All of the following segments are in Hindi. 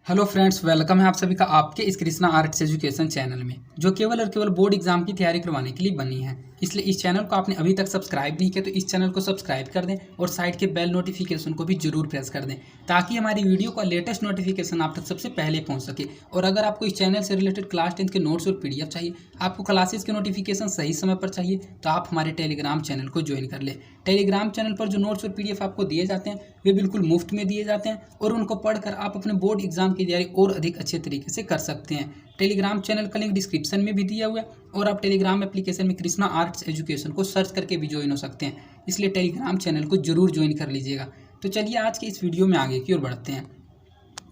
हेलो फ्रेंड्स, वेलकम है आप सभी का आपके इस कृष्णा आर्ट्स एजुकेशन चैनल में, जो केवल और केवल बोर्ड एग्जाम की तैयारी करवाने के लिए बनी है। इसलिए इस चैनल को आपने अभी तक सब्सक्राइब नहीं किया तो इस चैनल को सब्सक्राइब कर दें और साइड के बेल नोटिफिकेशन को भी जरूर प्रेस कर दें, ताकि हमारी वीडियो का लेटेस्ट नोटिफिकेशन आप तक सबसे पहले पहुंच सके। और अगर आपको इस चैनल से रिलेटेड क्लास 10 के नोट्स और PDF चाहिए, आपको क्लासेस के नोटिफिकेशन सही समय पर चाहिए, तो आप हमारे टेलीग्राम चैनल को ज्वाइन कर ले। टेलीग्राम चैनल पर जो नोट्स और PDF आपको दिए जाते हैं वे बिल्कुल मुफ्त में दिए जाते हैं और उनको पढ़कर आप अपने बोर्ड एग्जाम की तैयारी और अधिक अच्छे तरीके से कर सकते हैं। टेलीग्राम चैनल का लिंक डिस्क्रिप्शन में भी दिया हुआ है और आप टेलीग्राम एप्लीकेशन में कृष्णा आर्ट्स एजुकेशन को सर्च करके भी ज्वाइन हो सकते हैं। इसलिए टेलीग्राम चैनल को जरूर ज्वाइन कर लीजिएगा। तो चलिए आज के इस वीडियो में आगे की ओर बढ़ते हैं।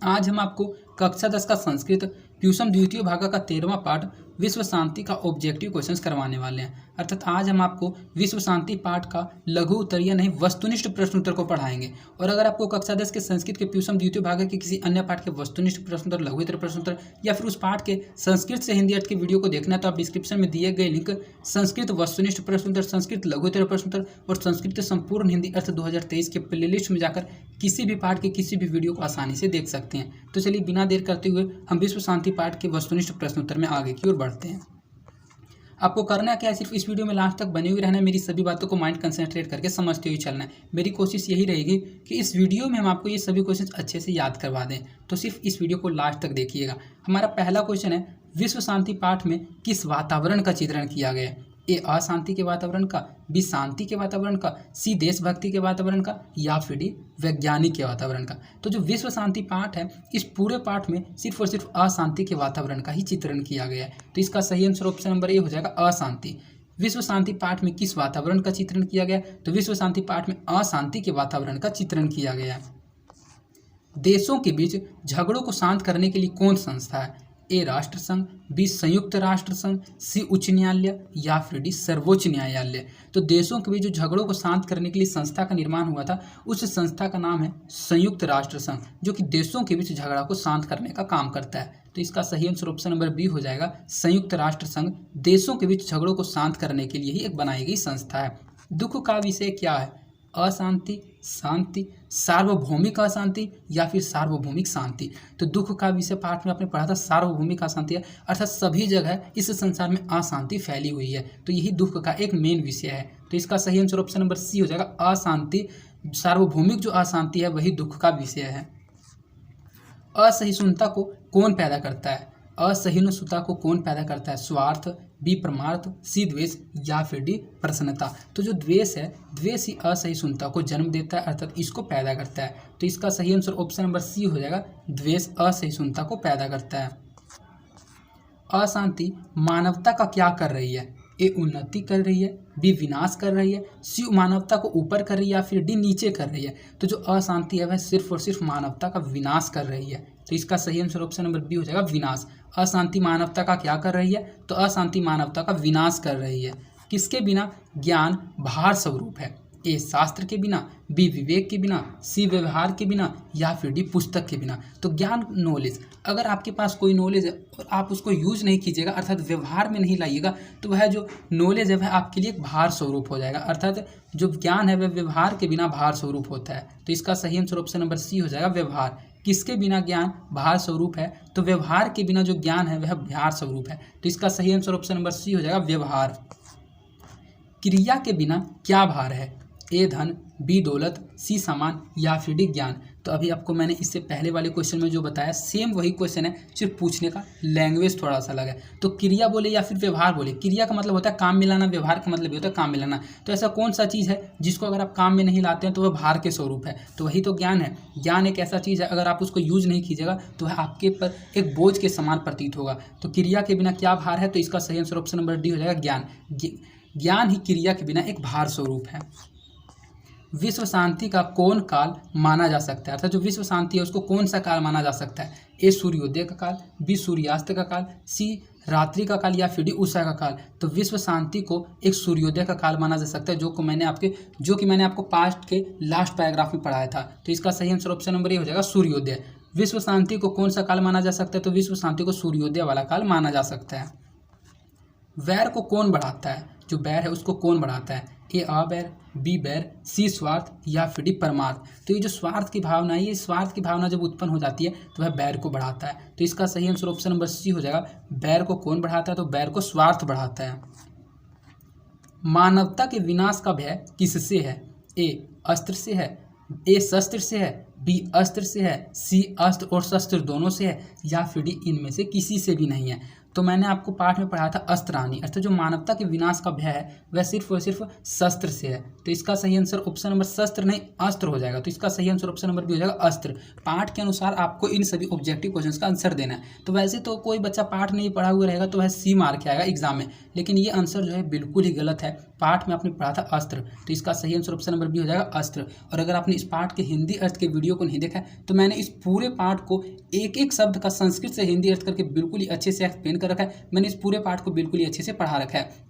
आज हम आपको कक्षा 10 का संस्कृत ट्यूशन द्वितीय भाग का 13वां पाठ विश्व शांति का ऑब्जेक्टिव क्वेश्चंस करवाने वाले हैं। अर्थात आज हम आपको विश्व शांति पाठ का लघु उत्तर या नहीं वस्तुनिष्ठ प्रश्न उत्तर को पढ़ाएंगे। और अगर आपको कक्षा 10 के संस्कृत के ट्यूशन द्वितीय भाग के किसी अन्य पाठ के वस्तुनिष्ठ प्रश्न उत्तर, लघु उत्तर प्रश्न उत्तर या फिर उस पाठ के संस्कृत से हिंदी अर्थ के वीडियो को देखना है, तो आप डिस्क्रिप्शन में दिए गए लिंक संस्कृत वस्तुनिष्ठ प्रश्न उत्तर, संस्कृत लघु उत्तर प्रश्न उत्तर और संस्कृत संपूर्ण हिंदी अर्थ 2023 के प्लेलिस्ट में जाकर किसी भी पाठ के किसी भी वीडियो को आसानी से देख सकते हैं। तो चलिए बिना देर करते हुए हम विश्व शांति पाठ के वस्तुनिष्ठ प्रश्न उत्तर में आगे की ओर बढ़ते हैं। आपको करना क्या है, सिर्फ इस वीडियो में लास्ट तक बने हुए रहना है। मेरी सभी बातों को माइंड कंसंट्रेट करके समझते हुए चलना है। मेरी कोशिश यही रहेगी कि इस वीडियो में हम आपको ये सभी क्वेश्चन अच्छे से याद करवा दें। तो सिर्फ इस वीडियो को लास्ट तक देखिएगा। हमारा पहला क्वेश्चन है, विश्व शांति पाठ में किस वातावरण का चित्रण किया गया है? ए अशांति के वातावरण का, बी शांति के वातावरण का, सी देशभक्ति के वातावरण का या फिर डी वैज्ञानिक के वातावरण का। तो जो विश्व शांति पाठ है, इस पूरे पाठ में सिर्फ और सिर्फ अशांति के वातावरण का ही चित्रण किया गया है। तो इसका सही आंसर ऑप्शन नंबर ए हो जाएगा, अशांति। विश्व शांति पाठ में किस वातावरण का चित्रण किया गया? तो विश्व शांति पाठ में अशांति के वातावरण का चित्रण किया गया है। देशों के बीच झगड़ों को शांत करने के लिए कौन संस्था है? ए राष्ट्र संघ, बी संयुक्त राष्ट्र संघ, सी उच्च न्यायालय या फिर डी सर्वोच्च न्यायालय। तो देशों के बीच जो झगड़ों को शांत करने के लिए संस्था का निर्माण हुआ था, उस संस्था का नाम है संयुक्त राष्ट्र संघ, जो कि देशों के बीच झगड़ा को शांत करने का काम करता है। तो इसका सही आंसर ऑप्शन नंबर बी हो जाएगा, संयुक्त राष्ट्र संघ देशों के बीच झगड़ों को शांत करने के लिए ही एक बनाई गई संस्था है। दुख का विषय क्या है? अशांति, शांति, सार्वभौमिक अशांति या फिर सार्वभौमिक शांति। तो दुख का विषय पाठ में आपने पढ़ा था सार्वभौमिक अशांति है, अर्थात सभी जगह इस संसार में अशांति फैली हुई है। तो यही दुख का एक मेन विषय है। तो इसका सही आंसर ऑप्शन नंबर सी हो जाएगा, अशांति। सार्वभौमिक जो अशांति है वही दुख का विषय है। असहिष्णुता को कौन पैदा करता है? असहिष्णुता को कौन पैदा करता है? स्वार्थ, बी परमार्थ, सी द्वेष या फिर डी प्रसन्नता। तो जो द्वेष है, द्वेष ही असहिष्णुता को जन्म देता है, अर्थात इसको पैदा करता है। तो इसका सही आंसर ऑप्शन नंबर सी हो जाएगा, द्वेष असहिष्णुता को पैदा करता है। अशांति मानवता का क्या कर रही है? ए उन्नति कर रही है, बी विनाश कर रही है, सी मानवता को ऊपर कर रही है या फिर डी नीचे कर रही है। तो जो अशांति है वह सिर्फ और सिर्फ मानवता का विनाश कर रही है। तो इसका सही आंसर ऑप्शन नंबर बी हो जाएगा, विनाश। अशांति मानवता का क्या कर रही है? तो अशांति मानवता का विनाश कर रही है। किसके बिना? ज्ञान भार स्वरूप है। ए शास्त्र के बिना, बी विवेक के बिना, सी व्यवहार के बिना या फिर डी पुस्तक के बिना। तो ज्ञान, नॉलेज, अगर आपके पास कोई नॉलेज है और आप उसको यूज नहीं कीजिएगा, अर्थात व्यवहार में नहीं लाइएगा, तो वह जो नॉलेज है वह आपके लिए एक भार स्वरूप हो जाएगा। अर्थात जो ज्ञान है वह व्यवहार के बिना भार स्वरूप होता है। तो इसका सही आंसर ऑप्शन नंबर सी हो जाएगा, व्यवहार। किसके बिना ज्ञान भार स्वरूप है? तो व्यवहार के बिना जो ज्ञान है वह भार स्वरूप है। तो इसका सही आंसर ऑप्शन नंबर सी हो जाएगा, व्यवहार। क्रिया के बिना क्या भार है? ए धन, बी दौलत, सी सामान या फिर डी ज्ञान। तो अभी आपको मैंने इससे पहले वाले क्वेश्चन में जो बताया सेम वही क्वेश्चन है, सिर्फ पूछने का लैंग्वेज थोड़ा सा अलग है। तो क्रिया बोले या फिर व्यवहार बोले, क्रिया का मतलब होता है काम मिलाना, व्यवहार का मतलब होता है काम मिलाना। तो ऐसा कौन सा चीज़ है जिसको अगर आप काम में नहीं लाते हैं तो वह भार के स्वरूप है? तो वही तो ज्ञान है। ज्ञान एक ऐसा चीज़ है, अगर आप उसको यूज नहीं कीजिएगा तो वह आपके पर एक बोझ के समान प्रतीत होगा। तो क्रिया के बिना क्या भार है? तो इसका सही आंसर ऑप्शन नंबर डी हो जाएगा, ज्ञान। ज्ञान ही क्रिया के बिना एक भार स्वरूप है। विश्व शांति का कौन काल माना जा सकता है? अर्थात जो विश्व शांति है उसको कौन सा काल माना जा सकता है? ए सूर्योदय का काल, बी सूर्यास्त का काल, सी रात्रि का काल या फिर डी उषा का काल। तो विश्व शांति को एक सूर्योदय का काल माना जा सकता है, जो कि मैंने आपको पास्ट के लास्ट पैराग्राफ में पढ़ाया था। तो इसका सही आंसर ऑप्शन नंबर ए हो जाएगा, सूर्योदय। विश्व शांति को कौन सा काल माना जा सकता है? तो विश्व शांति को सूर्योदय वाला काल माना जा सकता है। वैर को कौन बढ़ाता है? जो बैर है उसको कौन बढ़ाता है? ए अबैर, बी बैर, सी स्वार्थ या फिर डी परमार्थ। तो ये जो स्वार्थ की भावना है, ये स्वार्थ की भावना जब उत्पन्न हो जाती है तो वह बैर को बढ़ाता है। तो इसका सही आंसर ऑप्शन नंबर सी हो जाएगा। बैर को कौन बढ़ाता है? तो बैर को स्वार्थ बढ़ाता है। मानवता के विनाश का भय किससे है? ए अस्त्र से है, ए शस्त्र से है, बी अस्त्र से है, सी अस्त्र और शस्त्र दोनों से है या फिर डी इनमें से किसी से भी नहीं है। तो मैंने आपको पाठ में पढ़ा था अस्त्र हानि, अर्थात जो मानवता के विनाश का भय है वह सिर्फ और सिर्फ शस्त्र से है। तो इसका सही आंसर ऑप्शन नंबर शस्त्र नहीं अस्त्र हो जाएगा। तो इसका सही आंसर ऑप्शन नंबर बी हो जाएगा अस्त्र। पाठ के अनुसार आपको इन सभी ऑब्जेक्टिव क्वेश्चंस का आंसर देना है। तो वैसे तो कोई बच्चा पाठ नहीं पढ़ा हुआ रहेगा तो वह सी मार्क के आएगा एग्जाम में, लेकिन ये आंसर जो है बिल्कुल ही गलत है। पाठ में आपने पढ़ा था अस्त्र, तो इसका सही आंसर ऑप्शन नंबर बी हो जाएगा अस्त्र। और अगर आपने इस पाठ के हिंदी अर्थ के वीडियो को नहीं देखा है तो मैंने इस पूरे पाठ को एक एक शब्द का संस्कृत से हिंदी अर्थ करके बिल्कुल ही अच्छे से एक्सप्लेन कर रखा है। मैंने इस पूरे पाठ को बिल्कुल ही अच्छे से पढ़ा रखा है।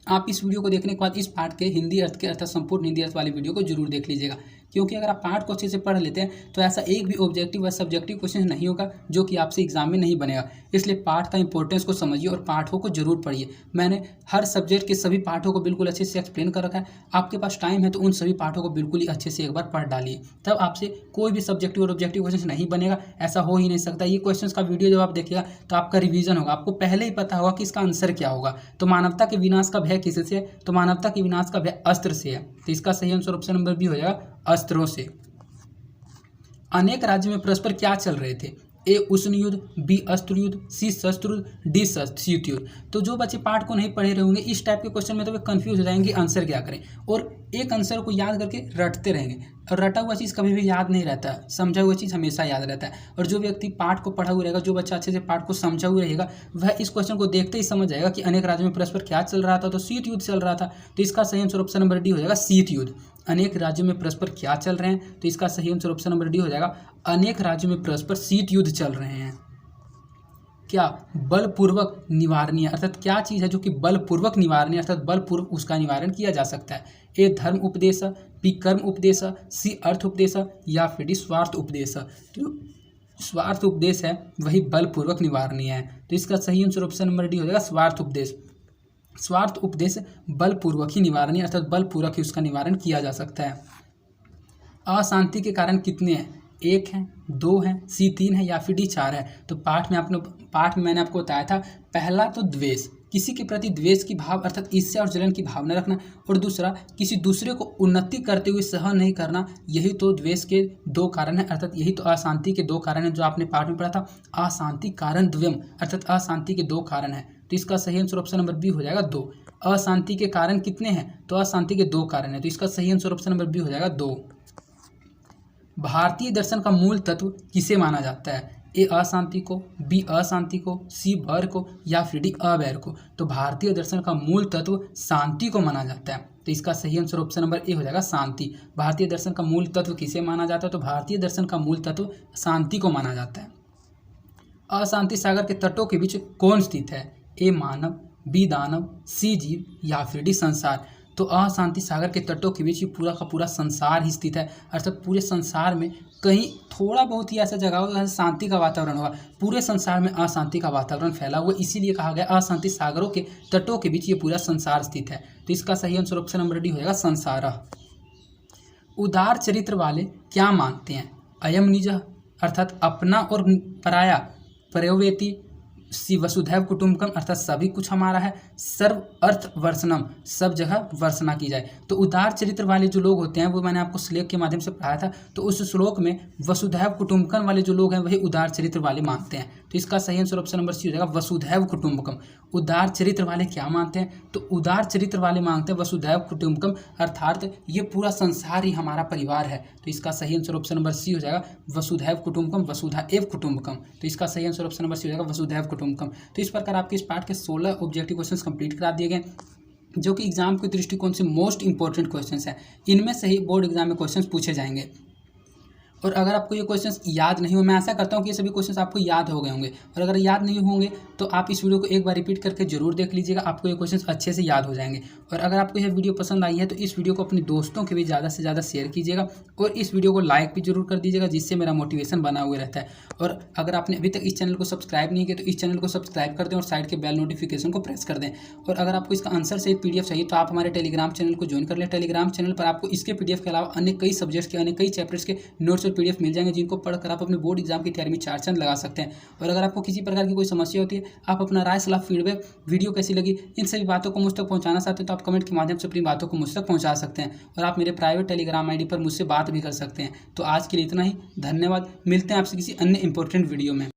आप इस वीडियो को देखने के बाद इस पाठ के हिंदी अर्थ के अर्थात संपूर्ण हिंदी अर्थ वाली वीडियो को जरूर देख लीजिएगा, क्योंकि अगर आप पाठ को अच्छे से पढ़ लेते हैं तो ऐसा एक भी ऑब्जेक्टिव व सब्जेक्टिव क्वेश्चन नहीं होगा जो कि आपसे एग्जाम में नहीं बनेगा। इसलिए पाठ का इंपॉर्टेंस को समझिए और पाठों को जरूर पढ़िए। मैंने हर सब्जेक्ट के सभी पाठों को बिल्कुल अच्छे से एक्सप्लेन कर रखा है। आपके पास टाइम है तो उन सभी पाठों को बिल्कुल ही अच्छे से एक बार पढ़ डालिए, तब आपसे कोई भी सब्जेक्टिव और ऑब्जेक्टिव क्वेश्चन नहीं बनेगा। ऐसा हो ही नहीं सकता। ये क्वेश्चन का वीडियो जब आप देखिएगा तो आपका रिवीजन होगा, आपको पहले ही पता होगा कि इसका आंसर क्या होगा। तो मानवता के विनाश का भय किससे है? तो मानवता के विनाश का भय अस्त्र से है। तो इसका सही आंसर ऑप्शन नंबर बी हो जाएगा अस्त्रों से। अनेक राज्यों में परस्पर क्या चल रहे थे? ए उष्ण युद्ध, बी अस्त्र युद्ध, सी शस्त्र युद्ध, डी शीत युद्ध। तो जो बच्चे पाठ को नहीं पढ़े रहेंगे इस टाइप के क्वेश्चन में तो वे कंफ्यूज हो जाएंगे आंसर क्या करें, और एक आंसर को याद करके रटते रहेंगे। और रटा हुआ चीज़ कभी भी याद नहीं रहता, समझा हुआ चीज़ हमेशा याद रहता है। और जो व्यक्ति पाठ को पढ़ा हुआ रहेगा, जो बच्चा अच्छे से पाठ को समझा हुआ रहेगा, वह इस क्वेश्चन को देखते ही समझ जाएगा कि अनेक राज्यों में परस्पर क्या चल रहा था। तो शीत युद्ध चल रहा था। तो इसका सही आंसर ऑप्शन नंबर डी हो जाएगा शीत युद्ध। अनेक राज्यों में परस्पर क्या चल रहे हैं? तो इसका सही आंसर ऑप्शन नंबर डी हो जाएगा अनेक राज्यों में परस्पर शीत युद्ध चल रहे हैं। क्या बलपूर्वक निवारणीय, अर्थात क्या चीज़ है जो कि बलपूर्वक निवारणीय, अर्थात बलपूर्वक उसका निवारण किया जा सकता है? ए धर्म उपदेश, बी कर्म उपदेश, सी अर्थ उपदेश या फिर डी स्वार्थ उपदेश। तो स्वार्थ उपदेश है वही बलपूर्वक निवारणीय है। तो इसका सही आंसर ऑप्शन नंबर डी हो जाएगा स्वार्थ उपदेश। स्वार्थ उपदेश बलपूर्वक ही निवारणीय, अर्थात बलपूर्वक ही उसका निवारण किया जा सकता है। अशांति के कारण कितने हैं? एक है, दो है, सी तीन है या फिर डी चार है। तो पाठ में मैंने आपको बताया था, पहला तो द्वेष, किसी के प्रति द्वेष की भाव अर्थात ईर्ष्या और जलन की भावना रखना, और दूसरा किसी दूसरे को उन्नति करते हुए सहन नहीं करना। यही तो द्वेष के दो कारण है, अर्थात यही तो अशांति के दो कारण है जो आपने पाठ में पढ़ा था। अशांति कारण द्वयम, अर्थात अशांति के दो कारण है। तो इसका सही आंसर ऑप्शन नंबर बी हो जाएगा दो। अशांति के कारण कितने हैं? तो अशांति के दो कारण है। तो इसका सही आंसर ऑप्शन नंबर बी हो जाएगा दो। भारतीय दर्शन का मूल तत्व किसे माना जाता है? ए अशांति को, बी अशांति को, सी बैर को या फिर डी अबैर को। तो भारतीय दर्शन का मूल तत्व शांति को माना जाता है। तो इसका सही आंसर ऑप्शन नंबर ए हो जाएगा शांति। भारतीय दर्शन का मूल तत्व किसे माना जाता है? तो भारतीय दर्शन का मूल तत्व शांति को माना जाता है। अशांति सागर के तटों के बीच कौन स्थित है? ए मानव, बी दानव, सी जीव या फिर डी संसार। तो अशांति सागर के तटों के बीच ये पूरा का पूरा संसार ही स्थित है, अर्थात पूरे संसार में कहीं थोड़ा बहुत ही ऐसा जगह होगा जहाँ शांति का वातावरण होगा। पूरे संसार में अशांति का वातावरण फैला हुआ, इसीलिए कहा गया अशांति सागरों के तटों के बीच ये पूरा संसार स्थित है। तो इसका सही आंसर ऑप्शन नंबर डी हो जाएगा संसार। उदार चरित्र वाले क्या मानते हैं? अयम निजः, अर्थात अपना और पराया, प्रयोवेति, सी वसुधैव कुटुंबकम, अर्थात सभी कुछ हमारा है, सर्व अर्थ वर्षनम, सब जगह वर्षना की जाए। तो उदार चरित्र वाले जो लोग होते हैं वो मैंने आपको श्लोक के माध्यम से पढ़ाया था। तो उस श्लोक में वसुधैव कुटुंबकम वाले जो लोग हैं वही उदार चरित्र वाले मानते हैं। तो इसका सही आंसर ऑप्शन नंबर सी हो जाएगा वसुधैव कुटुंबकम। उदार चरित्र वाले क्या मानते हैं? तो उदार चरित्र वाले मानते हैं वसुधैव कुटुंबकम, अर्थात ये पूरा संसार ही हमारा परिवार है। तो इसका सही आंसर ऑप्शन नंबर सी हो जाएगा वसुधैव कुटुंबकम, वसुधा एव कुटुंबकम। तो इसका सही आंसर ऑप्शन नंबर सी हो जाएगा वसुधैव कुटुंबकम। तो इस प्रकार आपके इस पाठ के 16 ऑब्जेक्टिव क्वेश्चंस कंप्लीट करा दिए गए, जो कि एग्जाम के दृष्टिकोण से मोस्ट इंपॉर्टेंट क्वेश्चंस हैं। इनमें से ही बोर्ड एग्जाम में क्वेश्चंस पूछे जाएंगे। और अगर आपको ये क्वेश्चंस याद नहीं हो, मैं आशा करता हूँ कि ये सभी क्वेश्चंस आपको याद हो गए होंगे, और अगर याद नहीं होंगे तो आप इस वीडियो को एक बार रिपीट करके जरूर देख लीजिएगा, आपको ये क्वेश्चंस अच्छे से याद हो जाएंगे। और अगर आपको यह वीडियो पसंद आई है तो इस वीडियो को अपने दोस्तों के भी ज़्यादा से ज़्यादा शेयर कीजिएगा, और इस वीडियो को लाइक भी जरूर कर दीजिएगा, जिससे मेरा मोटिवेशन बना हुआ रहता है। और अगर आपने अभी तक इस चैनल को सब्सक्राइब नहीं किया तो इस चैनल को सब्सक्राइब कर दें और साइड के बेल नोटिफिकेशन को प्रेस कर दें। और अगर आपको इसका आंसर सहित PDF चाहिए तो आप हमारे टेलीग्राम चैनल को ज्वाइन कर लें। टेलीग्राम चैनल पर आपको इसके PDF के अलावा अन्य कई सब्जेक्ट्स के, अन्य कई चैप्टर्स के नोट्स और PDF मिल जाएंगे, जिनको पढ़कर आप अपने बोर्ड एग्जाम की तैयारी में 4 चांद लगा सकते हैं। और अगर आपको किसी प्रकार की कोई समस्या होती है, आप अपना राय, सलाह, फीडबैक, वीडियो कैसी लगी, इन सभी बातों को मुझ तक पहुंचाना चाहते हैं तो आप कमेंट के माध्यम से अपनी बातों को मुझ तक पहुंचा सकते हैं। और आप मेरे प्राइवेट टेलीग्राम ID पर मुझसे बात भी कर सकते हैं। तो आज के लिए इतना ही, धन्यवाद। मिलते हैं आपसे किसी अन्य इंपॉर्टेंट वीडियो में।